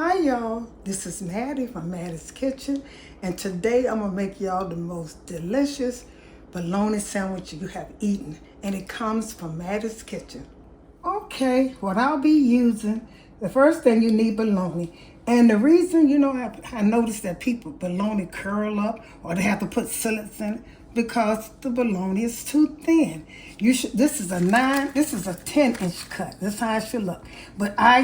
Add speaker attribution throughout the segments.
Speaker 1: Hi y'all, this is Mattie from Mattie's Kitchen, and today I'm gonna make y'all the most delicious bologna sandwich you have eaten, and it comes from Mattie's Kitchen. Okay, what I'll be using, the first thing you need bologna, and the reason, I noticed that people bologna curl up or they have to put sillets in it because the bologna is too thin. This is a 10-inch cut. This is how it should look. But I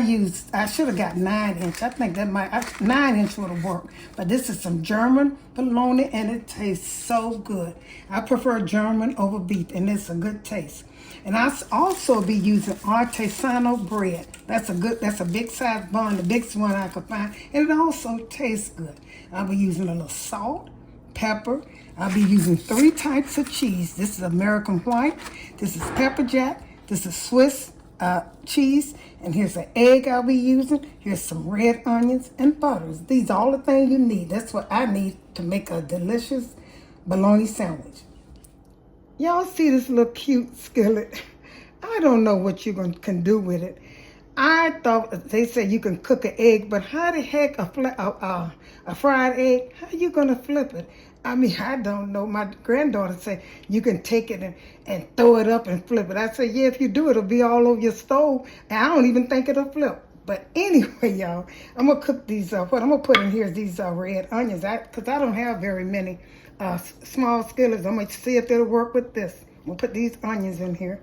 Speaker 1: should have got 9-inch. I think 9-inch would have worked. But this is some German bologna and it tastes so good. I prefer German over beef and it's a good taste. And I'll also be using Artesano Bread. That's a big size bun, the biggest one I could find. And it also tastes good. I'll be using a little salt, pepper. I'll be using 3 types of cheese. This is American white. This is pepper jack. This is Swiss cheese. And here's an egg I'll be using. Here's some red onions and butters. These are all the things you need. That's what I need to make a delicious bologna sandwich. Y'all see this little cute skillet? I don't know what you can do with it. I thought they said you can cook an egg, but how the heck a fried egg? How you gonna flip it? I mean, I don't know. My granddaughter said you can take it and throw it up and flip it. I said, yeah, if you do, it'll be all over your stove, and I don't even think it'll flip. But anyway, y'all, I'm gonna cook these. What I'm gonna put in here is these red onions, because I don't have very many small skillets. I'm gonna see if it'll work with this. I'm gonna put these onions in here.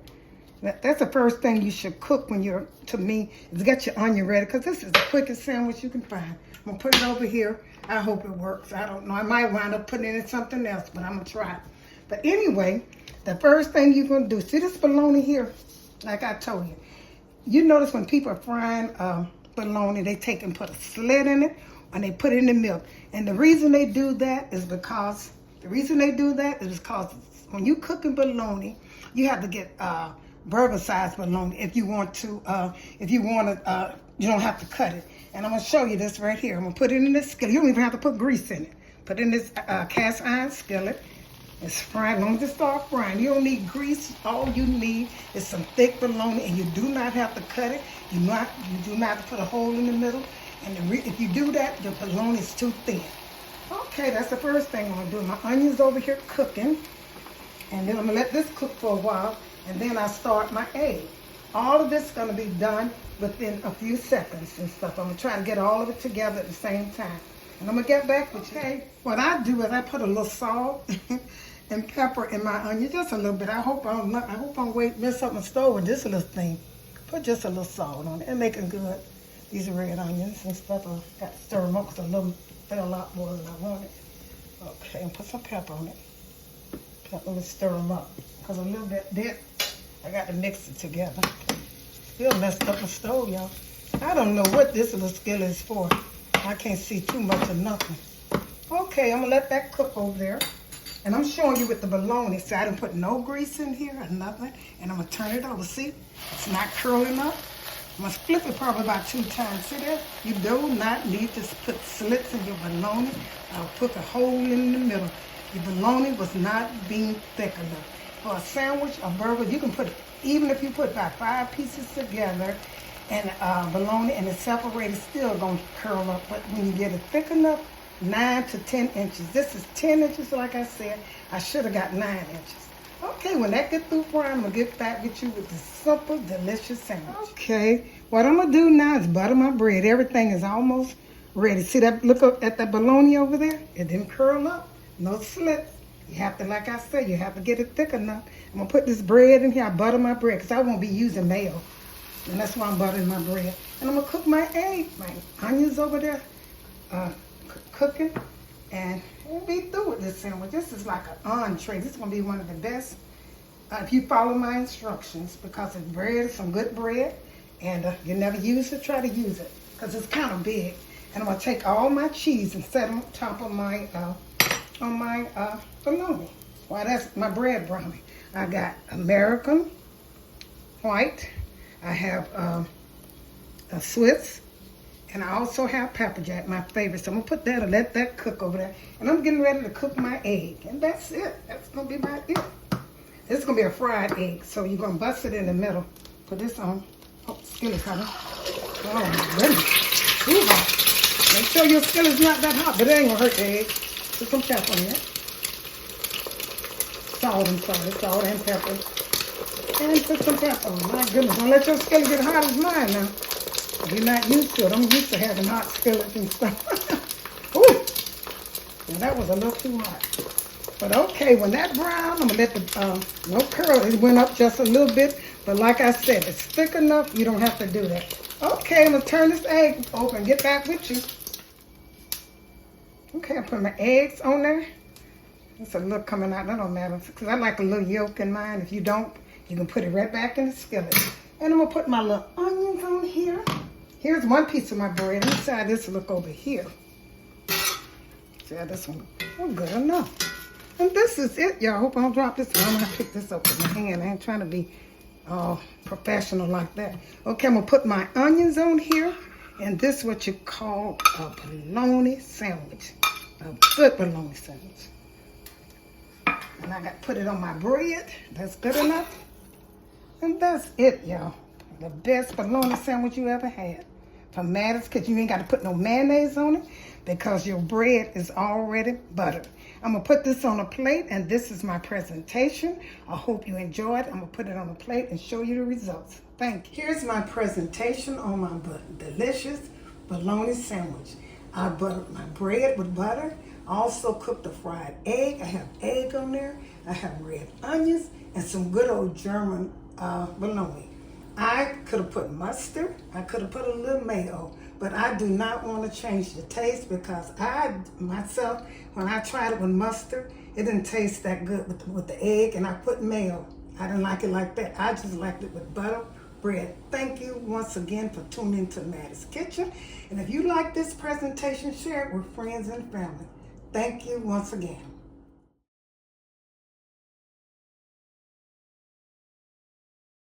Speaker 1: That's the first thing you should cook when to me, is get your onion ready, because this is the quickest sandwich you can find. I'm gonna put it over here. I hope it works. I don't know. I might wind up putting it in something else, but I'm gonna try it. But anyway, the first thing you're gonna do, see this bologna here? Like I told you. You notice when people are frying bologna, they take and put a slit in it, and they put it in the milk. And the reason they do that is because when you cooking bologna, you have to get burger size bologna if you want to. You don't have to cut it. And I'm gonna show you this right here. I'm gonna put it in this skillet. You don't even have to put grease in it. Put it in this cast iron skillet. It's frying. As long as it starts frying, you don't need grease. All you need is some thick bologna, and you do not have to cut it. You do not have to put a hole in the middle. And if you do that, the bologna is too thin. Okay, that's the first thing I'm gonna do. My onions over here cooking, and then I'm gonna let this cook for a while, and then I start my egg. All of this is gonna be done within a few seconds and stuff. I'm gonna try to get all of it together at the same time. And I'm gonna get back with you. Okay, what I do is I put a little salt and pepper in my onion, just a little bit. I hope I don't mess up my stove with this little thing. Put just a little salt on it and make it good. These are red onions and stuff. I got to stir them up because a little fell out more than I wanted. Okay, and put some pepper on it. Let me stir them up because a little bit there. I got to mix it together. Still messed up the stove, y'all. I don't know what this little skillet is for. I can't see too much of nothing. Okay, I'm gonna let that cook over there. And I'm showing you with the bologna. See, I didn't put no grease in here or nothing. And I'm gonna turn it over. See, it's not curling up. I'm gonna flip it probably about 2 times. See that? You do not need to put slits in your bologna. I'll put a hole in the middle. Your bologna was not being thick enough. For a sandwich, a burger, you can put it, even if you put about 5 pieces together and bologna and it's separated, still gonna curl up. But when you get it thick enough, 9 to 10 inches. This is 10 inches, like I said. I should have got 9 inches. Okay, when that gets through frying, I'm gonna get back with you with this simple, delicious sandwich. Okay, what I'm gonna do now is butter my bread. Everything is almost ready. See that? Look up at that bologna over there. It didn't curl up. No slits. You have to, like I said, you have to get it thick enough. I'm gonna put this bread in here. I butter my bread because I won't be using mayo. And that's why I'm buttering my bread. And I'm gonna cook my egg. My onions over there cooking. And we'll be through with this sandwich. This is like an entree. This is gonna be one of the best if you follow my instructions, because it's bread, some good bread. And you never use it, try to use it because it's kind of big. And I'm gonna take all my cheese and set them on top of my bologna. Well, that's my bread brownie. I got American white. I have a Swiss, and I also have pepper jack, my favorite. So I'm gonna put that and let that cook over there. And I'm getting ready to cook my egg, and that's it. That's gonna be about it. This is gonna be a fried egg, so you're gonna bust it in the middle. Put this on. Oh, skillet coming. Oh my goodness. Ooh, Make sure your skillet's not that hot, but it ain't gonna hurt the egg. Put some pepper on it. Salt and pepper. And put some pepper on. My goodness, don't let your skillet get hot as mine now. You're not used to it. I'm used to having hot skillets and stuff. Ooh! Well, that was a little too hot. But okay, when that brown, I'm gonna let the, no curl, it went up just a little bit. But like I said, it's thick enough, you don't have to do that. Okay, I'm gonna turn this egg over and get back with you. Okay, I put my eggs on there. There's a look coming out, that don't matter. Because I like a little yolk in mine. If you don't, you can put it right back in the skillet. And I'm gonna put my little onions on here. Here's one piece of my bread. Let me try this look over here. See how this one, oh, good enough. And this is it, y'all. I hope I don't drop this one. I'm gonna pick this up with my hand. I ain't trying to be professional like that. Okay, I'm gonna put my onions on here. And this is what you call a bologna sandwich. A good bologna sandwich. And I got to put it on my bread. That's good enough. And that's it, y'all. The best bologna sandwich you ever had. From Mattie's, because you ain't got to put no mayonnaise on it because your bread is already buttered. I'm going to put this on a plate, and this is my presentation. I hope you enjoyed. I'm going to put it on a plate and show you the results. Thank you. Here's my presentation on my delicious bologna sandwich. I buttered my bread with butter. I also cooked a fried egg. I have egg on there. I have red onions and some good old German bologna. I could have put mustard. I could have put a little mayo. But I do not want to change the taste because I, myself, when I tried it with mustard, it didn't taste that good with the egg, and I put mayo. I didn't like it like that. I just liked it with butter, bread. Thank you once again for tuning to Mattie's Kitchen. And if you like this presentation, share it with friends and family. Thank you once again.